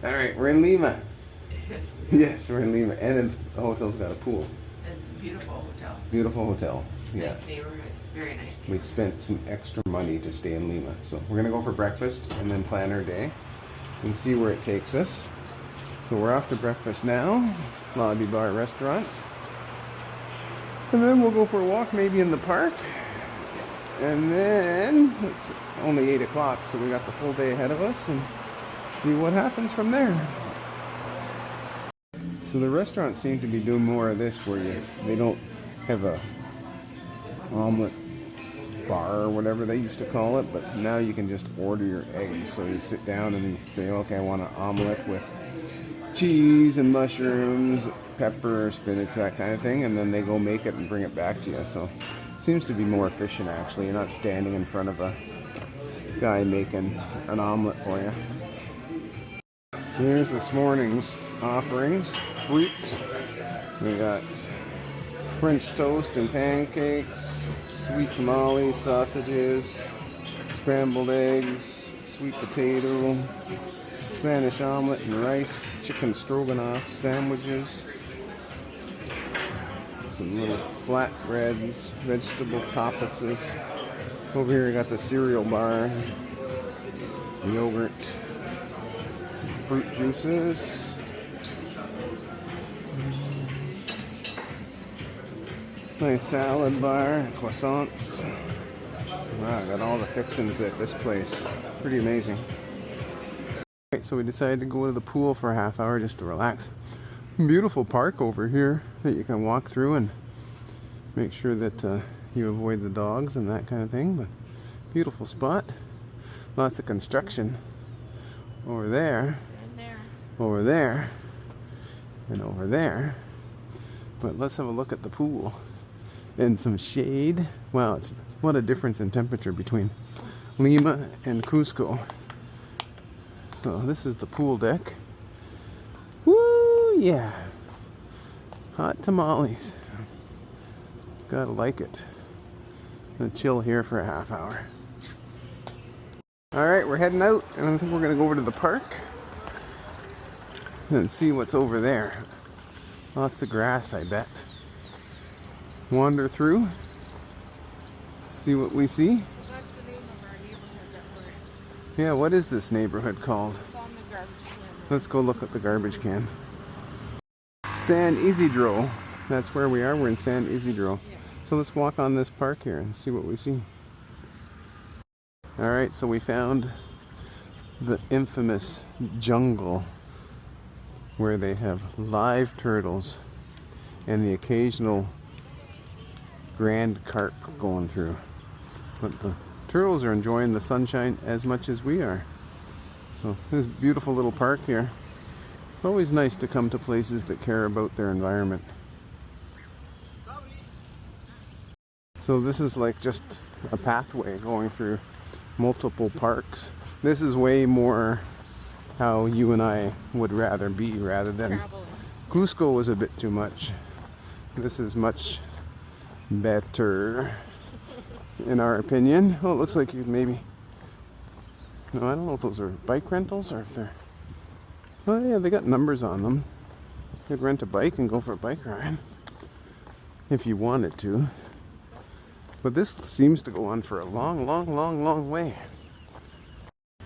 All right, we're in Lima. Yes. Yes, we're in Lima, and then the hotel's got a pool. It's a beautiful hotel. Beautiful hotel. Yeah. Nice neighborhood. Very nice We neighborhood. spent some extra money to stay in Lima, so we're gonna go for breakfast and then plan our day and see where it takes us. So we're off to breakfast now, Lobby Bar Restaurant, and then we'll go for a walk, maybe in the park. And then it's only 8 o'clock, so we got the full day ahead of us, and see what happens from there. So the restaurants seem to be doing more of this, where they don't have a omelet bar or whatever they used to call it, but now you can just order your eggs. So you sit down and you say, okay, I want an omelet with cheese and mushrooms, pepper, spinach, that kind of thing, and then they go make it and bring it back to you. So it seems to be more efficient, actually. You're not standing in front of a guy making an omelet for you. Here's this morning's offerings. Fruits. We got French toast and pancakes, sweet tamales, sausages, scrambled eggs, sweet potato, Spanish omelet and rice, chicken stroganoff sandwiches, some little flatbreads, vegetable tapases. Over here we got the cereal bar, yogurt, fruit juices. Nice salad bar, croissants. Wow, got all the fixings at this place. Pretty amazing. Okay, so we decided to go to the pool for a half hour just to relax. Beautiful park over here that you can walk through and make sure that you avoid the dogs and that kind of thing. But beautiful spot. Lots of construction over there, over there, and over there. But let's have a look at the pool. And some shade. Wow, what a difference in temperature between Lima and Cusco. So this is the pool deck. Woo, yeah. Hot tamales. Gotta like it. Gonna chill here for a half hour. Alright, we're heading out, and I think we're gonna go over to the park and see what's over there. Lots of grass, I bet. Wander through, see what we see. That's the name of our neighborhood that we're in. Yeah, what is this neighborhood called? It's on the garbage can. Let's go look at the garbage can. San Isidro. That's where we are. We're in San Isidro. Yeah. So let's walk on this park here and see what we see. Alright, so we found the infamous jungle where they have live turtles and the occasional grand carp going through. But the turtles are enjoying the sunshine as much as we are. So this beautiful little park here. Always nice to come to places that care about their environment. So this is like just a pathway going through multiple parks. This is way more how you and I would rather be, rather than Cusco was a bit too much. This is much better in our opinion. Oh, it looks like you maybe, no, I don't know if those are bike rentals or if they're, oh yeah, they got numbers on them. You could rent a bike and go for a bike ride if you wanted to. But this seems to go on for a long way.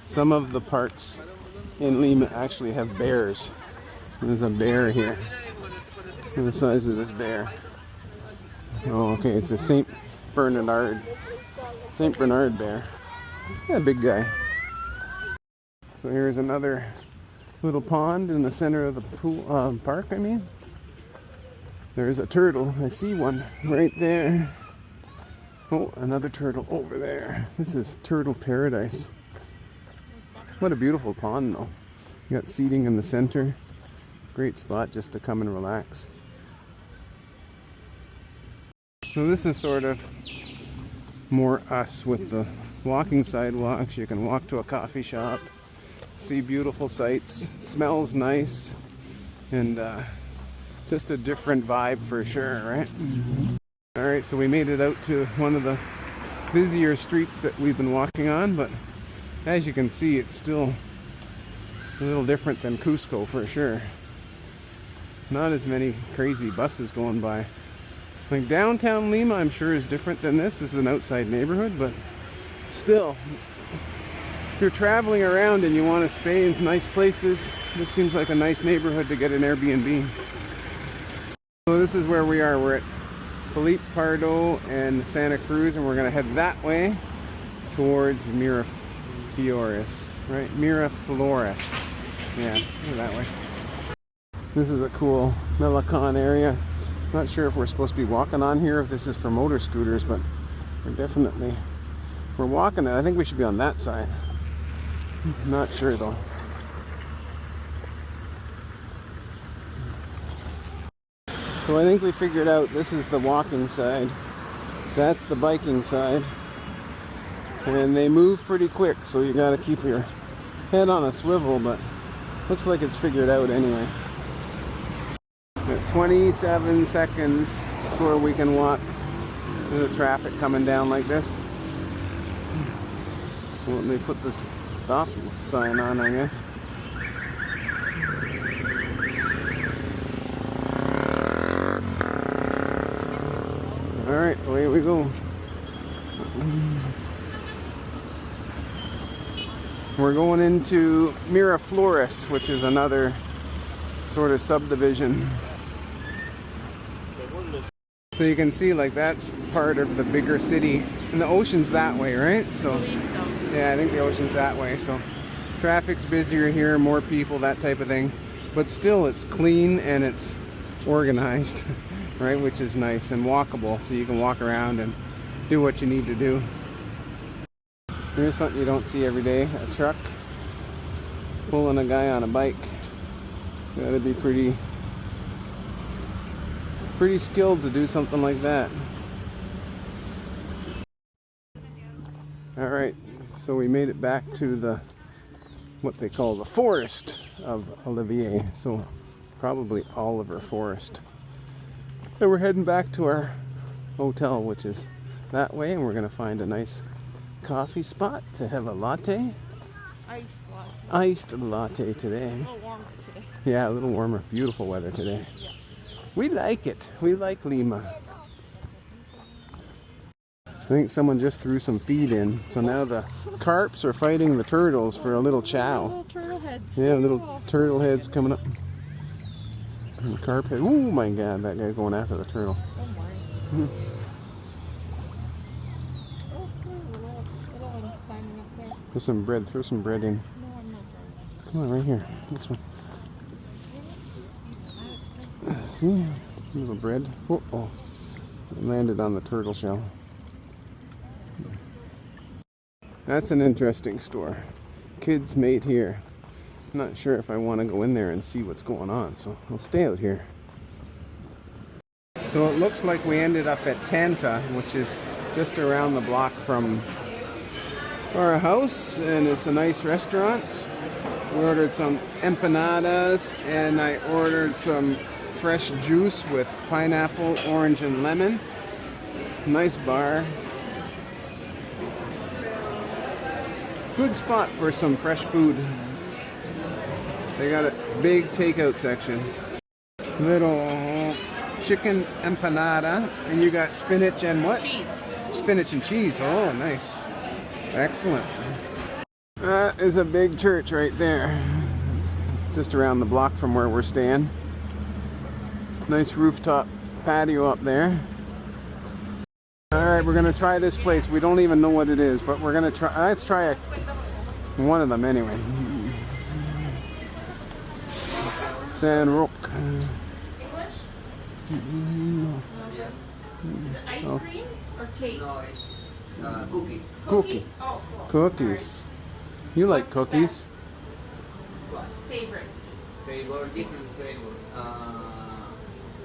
Some of the parks in Lima actually have bears. There's a bear here. Look at the size of this bear. Oh, okay, it's a Saint Bernard bear. Yeah, big guy. So here's another little pond in the center of the pool park. I mean, there's a turtle. I see one right there. Oh, another turtle over there. This is turtle paradise. What a beautiful pond, though. You got seating in the center. Great spot just to come and relax. So this is sort of more us with the walking sidewalks. You can walk to a coffee shop, see beautiful sights, smells nice, and just a different vibe for sure, right? Mm-hmm. All right, so we made it out to one of the busier streets that we've been walking on, but as you can see, it's still A little different than Cusco for sure. Not as many crazy buses going by. Like downtown Lima, I'm sure is different than this. This is an outside neighborhood, but still, if you're traveling around and you want to stay in nice places, this seems like a nice neighborhood to get an Airbnb. So this is where we are. We're at Felipe Pardo and Santa Cruz, and we're going to head that way towards Miraflores, right? Miraflores. Yeah, that way. This is a cool Millicon area. Not sure if we're supposed to be walking on here, if this is for motor scooters, but we're walking it. I think we should be on that side. Not sure though. So I think we figured out this is the walking side. That's the biking side. And they move pretty quick, so you gotta keep your head on a swivel, but looks like it's figured out anyway. 27 seconds before we can walk. There's the traffic coming down like this. Well, let me put this stop sign on, I guess. Alright, away we go. We're going into Miraflores, which is another sort of subdivision. So you can see, like, that's part of the bigger city, and the ocean's that way, right? So yeah, I think the ocean's that way. So traffic's busier here, more people, that type of thing, but still it's clean and it's organized, right? Which is nice and walkable, so you can walk around and do what you need to do. Here's something you don't see every day: a truck pulling a guy on a bike. Gotta be pretty skilled to do something like that. Alright, so we made it back to the, what they call the forest of Olivier. So probably Oliver Forest. And we're heading back to our hotel, which is that way, and we're gonna find a nice coffee spot to have a latte. Iced latte today. A little warmer today. Yeah, a little warmer. Beautiful weather today. Yeah. We like it. We like Lima. I think someone just threw some feed in, so now the carps are fighting the turtles for a little chow. Little turtle heads. Yeah, little turtle heads coming up. And the carp head. Oh my God, that guy's going after the turtle. Oh my. Oh, little one's climbing up there. Throw some bread. Throw some bread in. No, I'm not trying. Come on, right here. This one. See? A little bread. Oh, oh. It landed on the turtle shell. That's an interesting store. Kids Made Here. I'm not sure if I want to go in there and see what's going on, so I'll stay out here. So it looks like we ended up at Tanta, which is just around the block from our house, and it's a nice restaurant. We ordered some empanadas, and I ordered some fresh juice with pineapple, orange, and lemon. Nice bar. Good spot for some fresh food. They got a big takeout section. Little chicken empanada, and you got spinach and what? Cheese. Spinach and cheese. Oh, nice. Excellent. That is a big church right there. Just around the block from where we're staying. Nice rooftop patio up there. Alright, we're gonna try this place. We don't even know what it is, but we're gonna try. Let's try one of them anyway. San Roque. Is it ice cream or cake? No, it's cookie. Cookie. Oh, cool. Cookies. You like What's cookies? Favorite? Flavor, different flavor.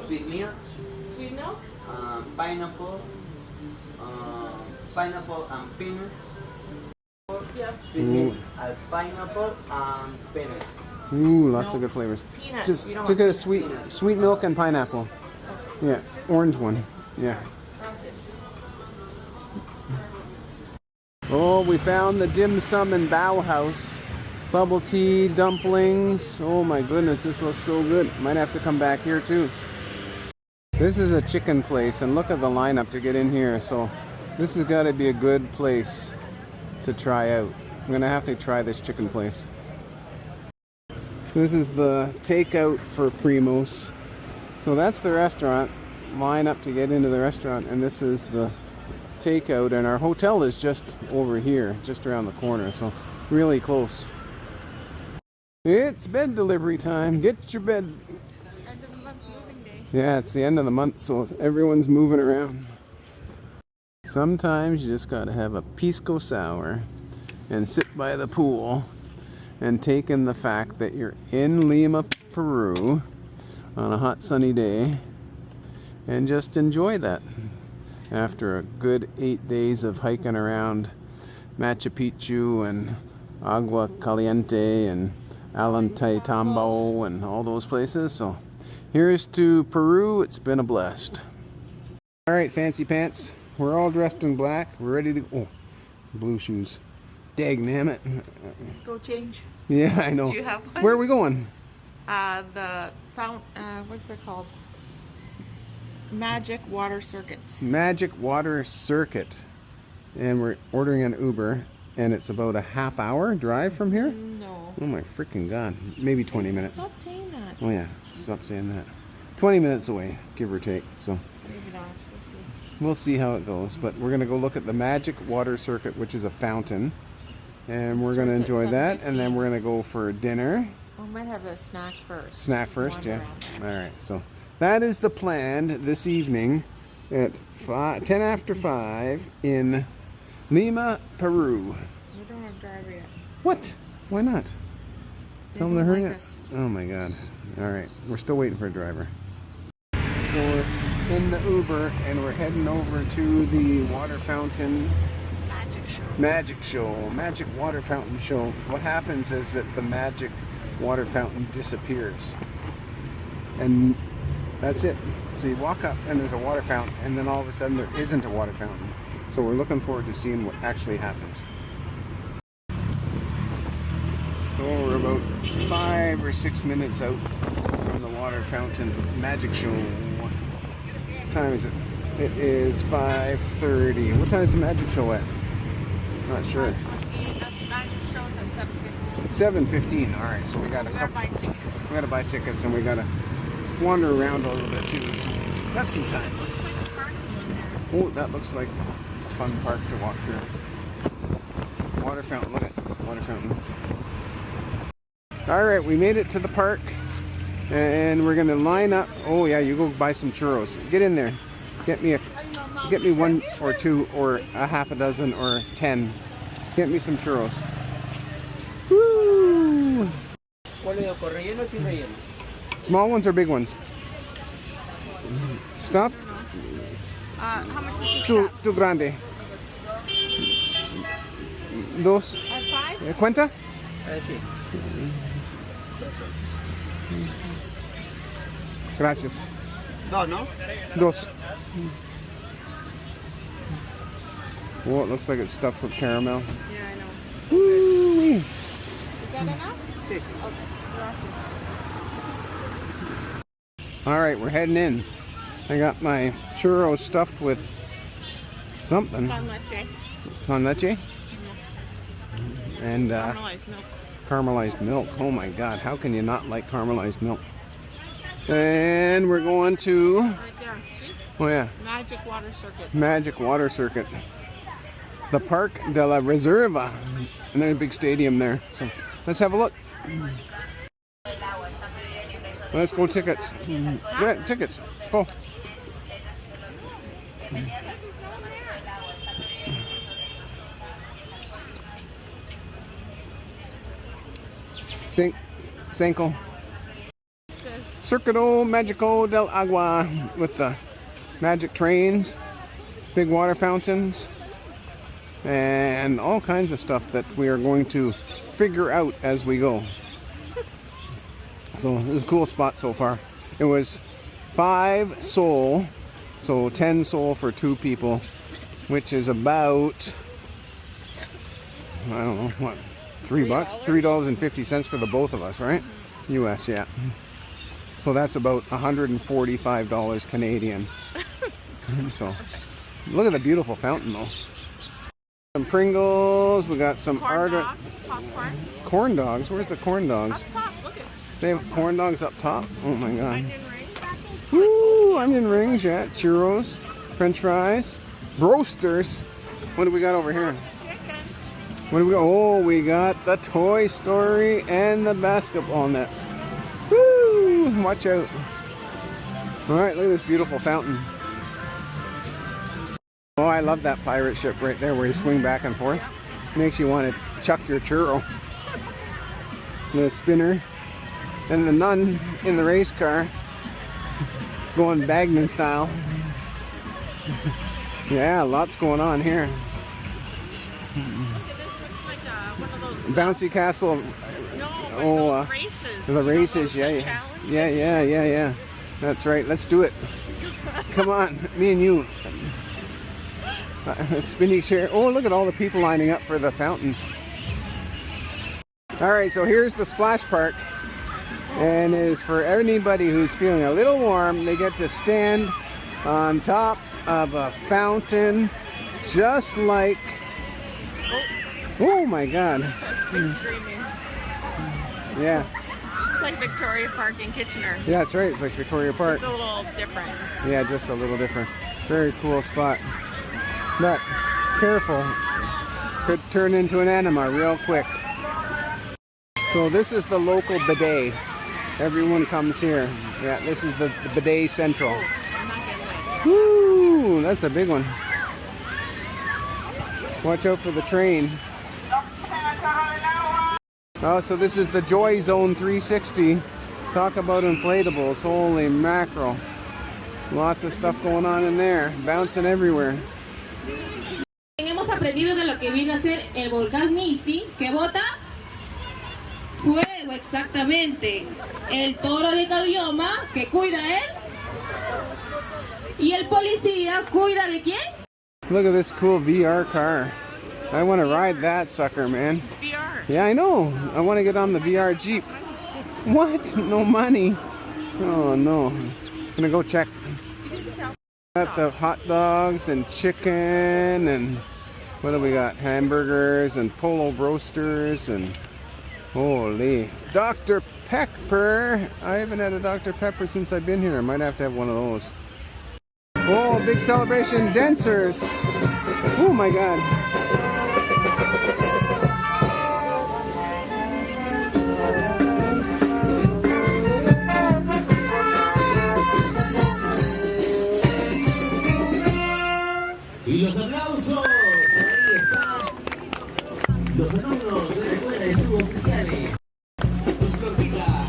Sweet milk, Sweet milk? pineapple, pineapple and peanuts. Yeah. Sweet milk, pineapple and peanuts. Ooh, lots of No. good flavors. Peanuts. Just You don't took want a sweet milk and pineapple. Yeah, orange one. Yeah. process. Oh, we found the dim sum and bow house, Bubble tea, dumplings. Oh my goodness, this looks so good. Might have to come back here too. This is a chicken place, and look at the lineup to get in here. So this has got to be a good place to try out. I'm gonna have to try this chicken place. This is the takeout for Primos. So that's the restaurant. Line up to get into the restaurant, and this is the takeout, and our hotel is just over here, just around the corner, so really close. It's bed delivery time. Get your bed. End of the month moving day. Yeah, it's the end of the month, so everyone's moving around. Sometimes you just gotta have a pisco sour and sit by the pool and take in the fact that you're in Lima, Peru on a hot sunny day and just enjoy that after a good 8 days of hiking around Machu Picchu and Agua Caliente and Ollantaytambo and all those places. So here's to Peru. It's been a blast. All right, fancy pants, we're all dressed in black. We're ready to go. Oh, blue shoes. Dagnammit. Go change. Yeah, I know. Do you have one? Where are we going? The what's it called? Magic Water Circuit. Magic Water Circuit. And we're ordering an Uber, and it's about a half-hour drive from here? No. Oh my freaking god. Maybe 20 minutes. Stop saying that. Oh yeah, stop saying that. 20 minutes away, give or take. So Maybe not. We'll see. we'll see how it goes. But we're gonna go look at the Magic Water Circuit, which is a fountain. And we're gonna Starts at enjoy that, and then 7:15.10 we're gonna go for dinner. We might have a snack first. Snack first, Wander yeah. around. Alright, so that is the plan this evening at 10 after 5 in Lima, Peru. We don't have driver yet. What? Why not? Tell them to don't hurry like up. us. Oh my god. Alright, we're still waiting for a driver. So we're in the Uber and we're heading over to the water fountain magic show, magic water fountain show. What happens is that the magic water fountain disappears. And that's it. So you walk up and there's a water fountain, and then all of a sudden there isn't a water fountain. So we're looking forward to seeing what actually happens. So we're about 5 or 6 minutes out from the water fountain magic show. What time is it? It is 5:30. What time is the magic show at? Not sure. The magic shows at 7:15. 7:15. All right. So we got a We gotta couple. buy tickets. We gotta buy tickets, and we gotta wander around a little bit too. So that's some time. Oh, that looks like a fun park to walk through. Water fountain. Look at water fountain. All right, we made it to the park, and we're gonna line up. Oh yeah, you go buy some churros. Get in there. Get me one or two or a half a dozen or 10. Get me some churros. Woo! Small ones or big ones? Stuffed? How much is Tu grande. Dos. At 5? ¿Cuenta? Sí. Gracias. No, no. Dos. Oh, it looks like it's stuffed with caramel. Yeah, I know. Woo-wee. Is that enough? Sí, sí. All right, we're heading in. I got my churros stuffed with something. Con leche. Con leche? And Caramelized milk. caramelized milk. Oh my god, how can you not like caramelized milk? And we're going to, Right there. See? oh yeah, Magic Water Circuit. Magic Water Circuit. The Park de la Reserva. And there's a big stadium there. So let's have a look. Let's go tickets. Yeah, tickets. Go. Cinco. Circuito Magico del Agua with the magic trains, big water fountains, and all kinds of stuff that we are going to figure out as we go. So this is a cool spot so far. It was 5 sol, so 10 sol for 2 people, which is about, I don't know, what, $3, $3.50 for the both of us, right? US, yeah. So that's about $145 Canadian. So look at the beautiful fountain though. Some Pringles, we got some Popcorn. corn dogs. Where's the corn dogs? Up top, look at. They have corn dogs up top. Oh my god. Onion rings. Woo, onion rings, yeah. Churros, French fries, roasters. What do we got over here? Chicken. What do we got? Oh, we got the Toy Story and the basketball nets. Woo! Watch out. All right, look at this beautiful fountain. Oh, I love that pirate ship right there where you swing back and forth. Makes you want to chuck your churro. The spinner. And the nun in the race car going Bagman style. Yeah, lots going on here. Look at this, looks like one of those Bouncy castle. no, Oh, those races. the races, You know, yeah, those yeah. That's right. Let's do it. Come on, me and you. Spinning chair. Oh, look at all the people lining up for the fountains. All right, so here's the splash park, and it is for anybody who's feeling a little warm. They get to stand on top of a fountain, just like. Oh my God. That's big screaming. Yeah. It's like Victoria Park in Kitchener. Yeah, that's right. It's like Victoria Park. Just a little different. Yeah, just a little different. Very cool spot. But careful, could turn into an enema real quick. So this is the local bidet. Everyone comes here. Yeah, this is the bidet central. I'm not getting wet. Woo, that's a big one. Watch out for the train. Oh, so this is the Joy Zone 360. Talk about inflatables. Holy mackerel. Lots of stuff going on in there. Bouncing everywhere. Hemos aprendido de lo que viene a ser el volcán Misty, que bota fuego, exactamente. El toro de Cayoma, que cuida a él. Y el policía cuida de quién? Look at this cool VR car. I want to ride that sucker, man. It's VR. Yeah, I know. I want to get on the VR Jeep. What? No money. Oh, no. Gonna go check. Got the hot dogs and chicken and what do we got? Hamburgers and polo roasters and holy Dr. Pepper. I haven't had a Dr. Pepper since I've been here. I might have to have one of those. Oh, big celebration dancers. Oh my God. Y los aplausos, ahí están los alumnos de la escuela de suboficiales. Florcita,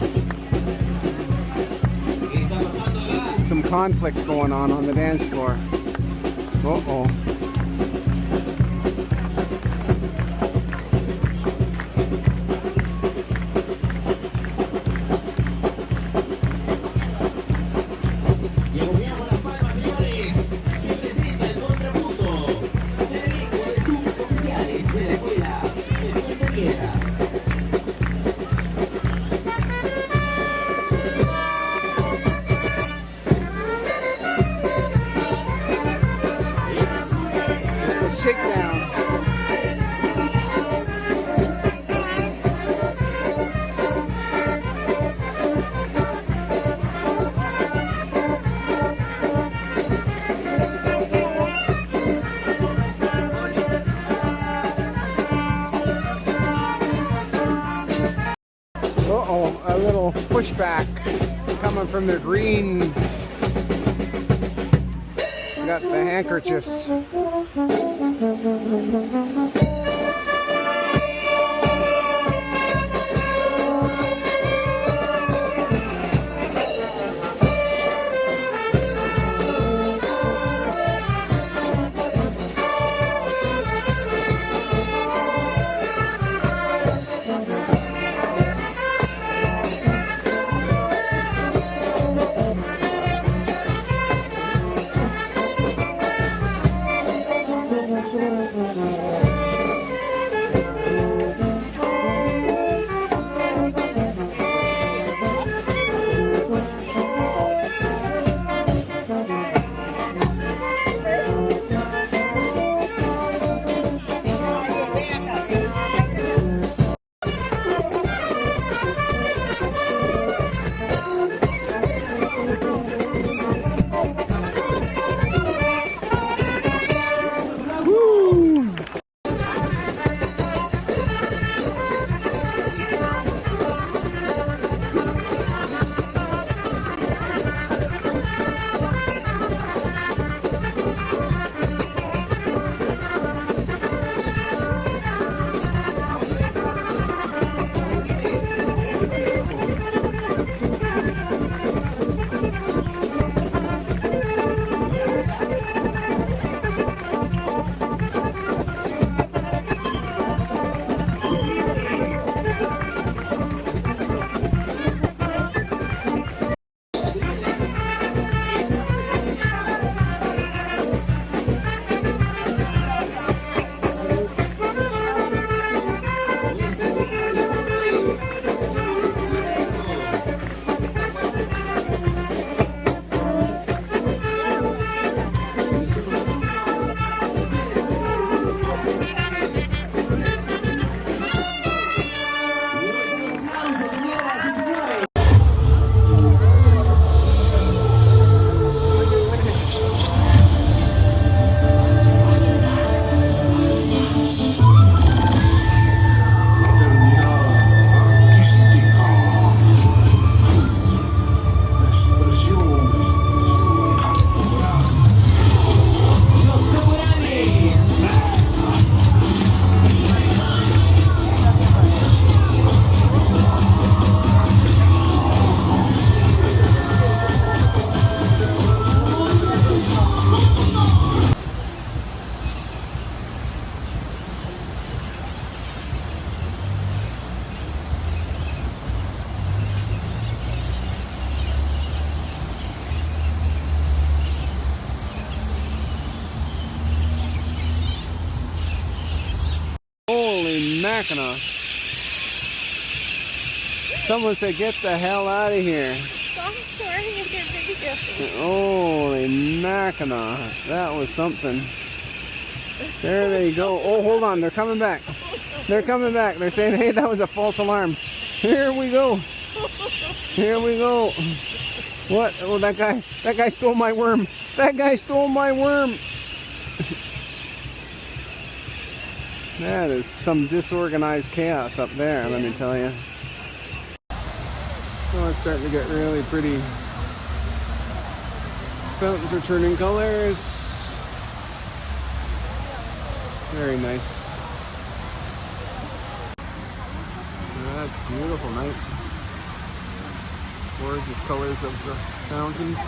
¿qué está pasando acá? Some conflict going on the dance floor. Uh-oh. Y apoyamos las palmas, señores. Se presenta el contrapunto del elenco de suboficiales de la escuela de Puerto Quiera. Shakedown. Uh-oh, a little pushback coming from the green. Got the handkerchiefs. Holy Mackinac. Someone said, get the hell out of here. Stop swearing in your video. Holy Mackinac. That was something. There they go. Oh, hold on. They're coming back. They're coming back. They're saying, hey, that was a false alarm. Here we go. Here we go. What? Oh, that guy stole my worm. That guy stole my worm. That is some disorganized chaos up there, let me tell you. Oh, it's starting to get really pretty. Fountains are turning colors. Very nice. That's beautiful night. Gorgeous colors of the fountains.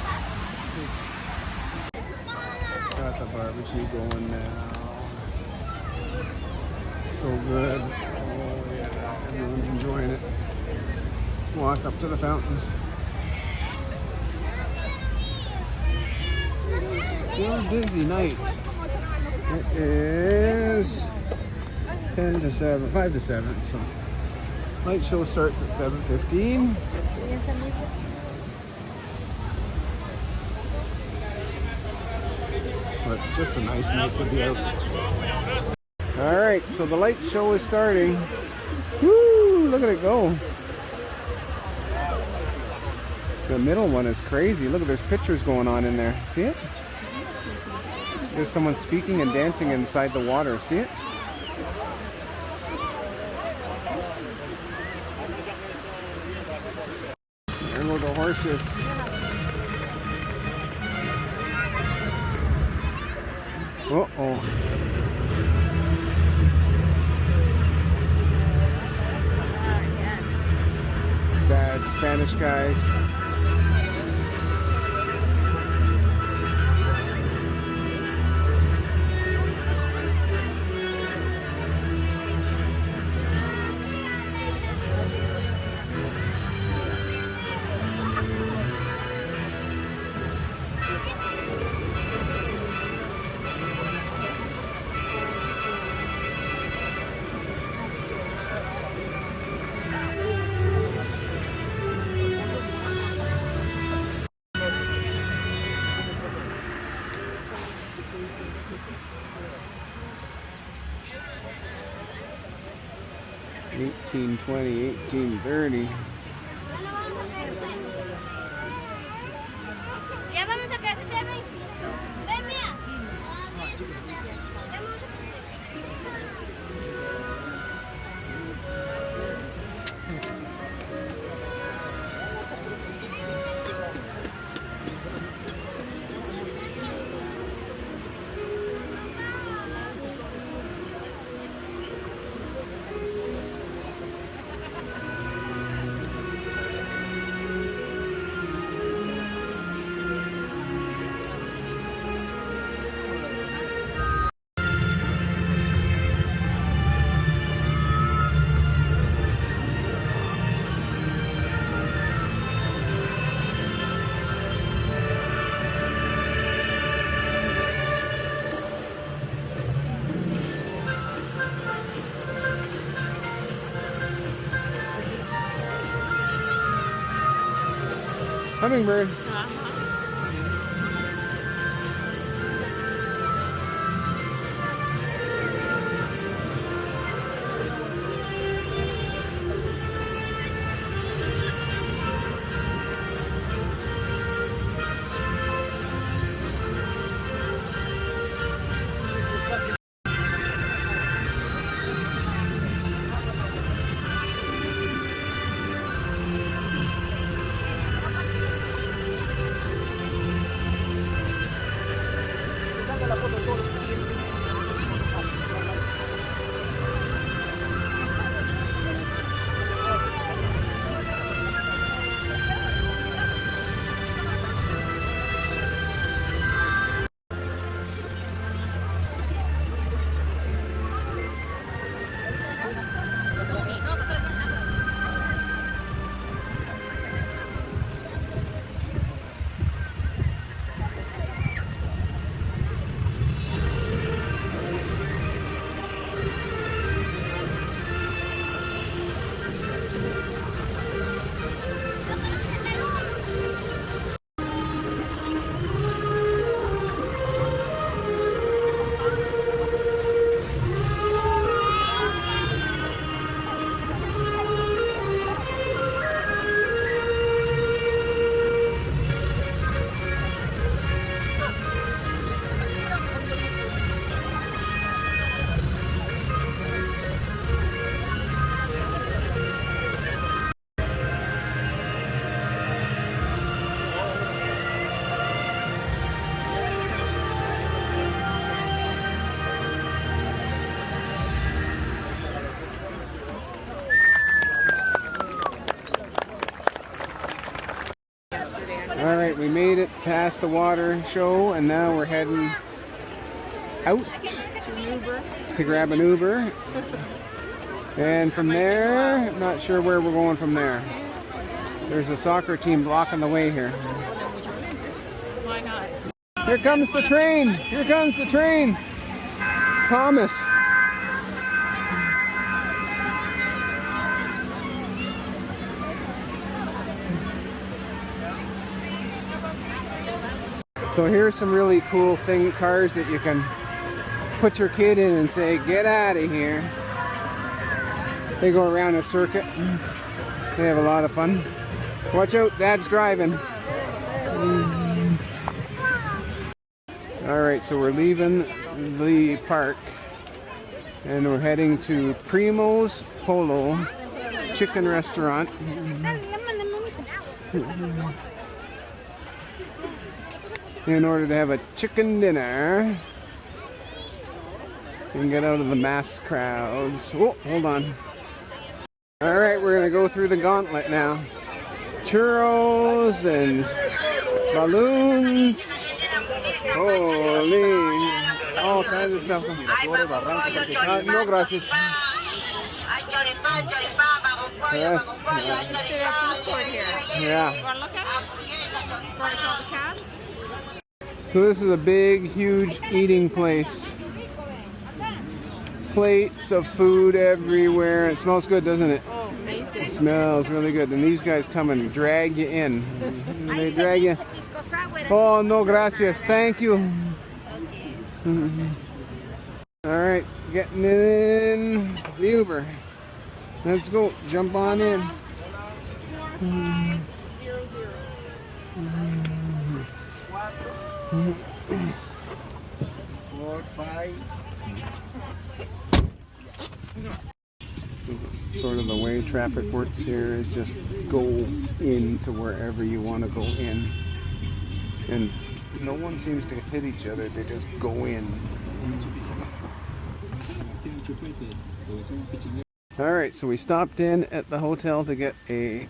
Got the barbecue going now. So good. Oh yeah, everyone's enjoying it. Let's walk up to the fountains. Still a busy night. It is 10 to 7, 5 to 7. So light show starts at 7:15. But just a nice night to be out. Alright, so the light show is starting. Woo! Look at it go. The middle one is crazy. Look, there's pictures going on in there. See it? There's someone speaking and dancing inside the water. See it? There go the horses. Uh-oh. Bad Spanish guys. $18.20, $18.30. Ya vamos a casa, ven, mira. Hummingbird. past the water show, and now we're heading out to grab an Uber. And from there, not sure where we're going from there. There's a soccer team blocking the way here. Why not? Here comes the train! Here comes the train! Thomas. So here's some really cool cars that you can put your kid in and say, get out of here. They go around a circuit. They have a lot of fun. Watch out, Dad's driving. Alright, so we're leaving the park and we're heading to Primo's Polo Chicken Restaurant. In order to have a chicken dinner and get out of the mass crowds. Oh, hold on. Alright, we're gonna go through the gauntlet now. Churros and balloons. Holy, all kinds of stuff. No, gracias. Yes. Yeah. So this is a big, huge eating place. Plates of food everywhere. It smells good, doesn't it? Oh, amazing. It smells really good. And these guys come and drag you in. They drag you. Oh, no, gracias. Thank you. Alright, getting in the Uber. Let's go. Jump on in. 4, 5. Sort of the way traffic works here is just go into wherever you want to go in. And no one seems to hit each other, they just go in. Alright, so we stopped in at the hotel to get a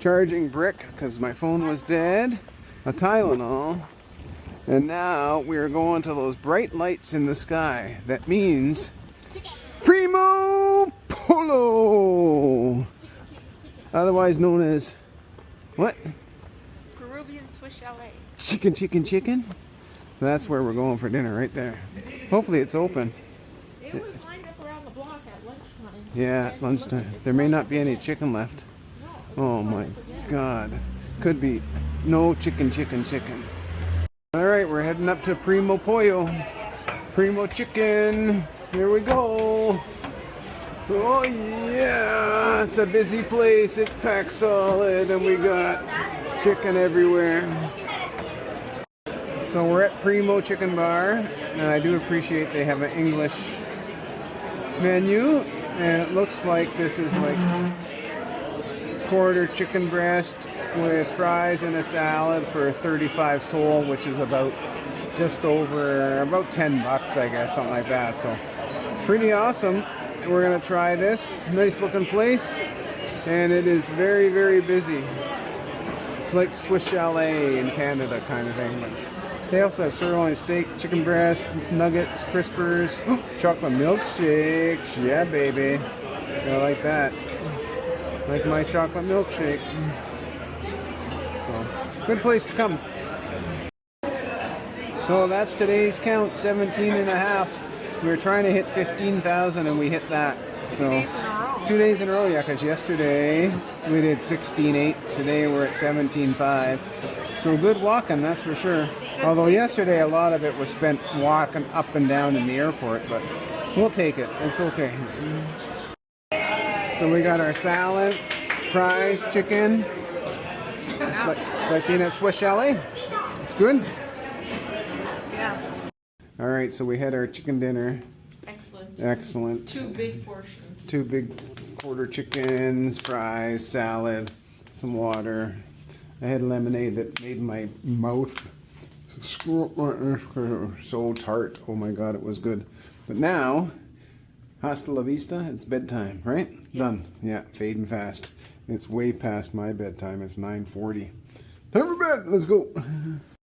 charging brick because my phone was dead, a Tylenol, and now we're going to those bright lights in the sky. That means Primo Polo! Otherwise known as what? Peruvian Swiss chalet. Chicken, chicken, chicken. So that's where we're going for dinner, right there. Hopefully it's open. It was lined up around the block at lunchtime. Yeah, at lunchtime. There may not be any chicken left. Oh my God. Could be no chicken, chicken, chicken. Alright, we're heading up to Primo Pollo. Primo Chicken. Here we go. Oh yeah, it's a busy place. It's packed solid and we got chicken everywhere. So we're at Primo Chicken Bar, and I do appreciate they have an English menu, and it looks like this is like quarter chicken breast with fries and a salad for 35 sol, which is about just over about 10 bucks, I guess, something like that. So pretty awesome. We're gonna try this. Nice looking place, and it is very, very busy. It's like Swiss chalet in Canada kind of thing. But they also have sirloin steak, chicken breast, nuggets, crispers, chocolate milkshakes. Yeah, baby. I like that. Like my chocolate milkshake. So, good place to come. So that's today's count, 17 and a half. We were trying to hit 15,000 and we hit that. So 2 days in a row, yeah, because yesterday we did 16.8. Today we're at 17.5. So good walking, that's for sure. Although yesterday a lot of it was spent walking up and down in the airport, but we'll take it. It's okay. So we got our salad, fries, chicken. It's like being at Swiss chalet. It's good. Yeah. All right, so we had our chicken dinner. Excellent. Excellent. 2 big portions. 2 big quarter chickens, fries, salad, some water. I had lemonade that made my mouth so tart. Oh my God, it was good. But now, hasta la vista, it's bedtime, right? Yes. Done. Yeah, fading fast. It's way past my bedtime. It's 9:40. Time for bed. Let's go.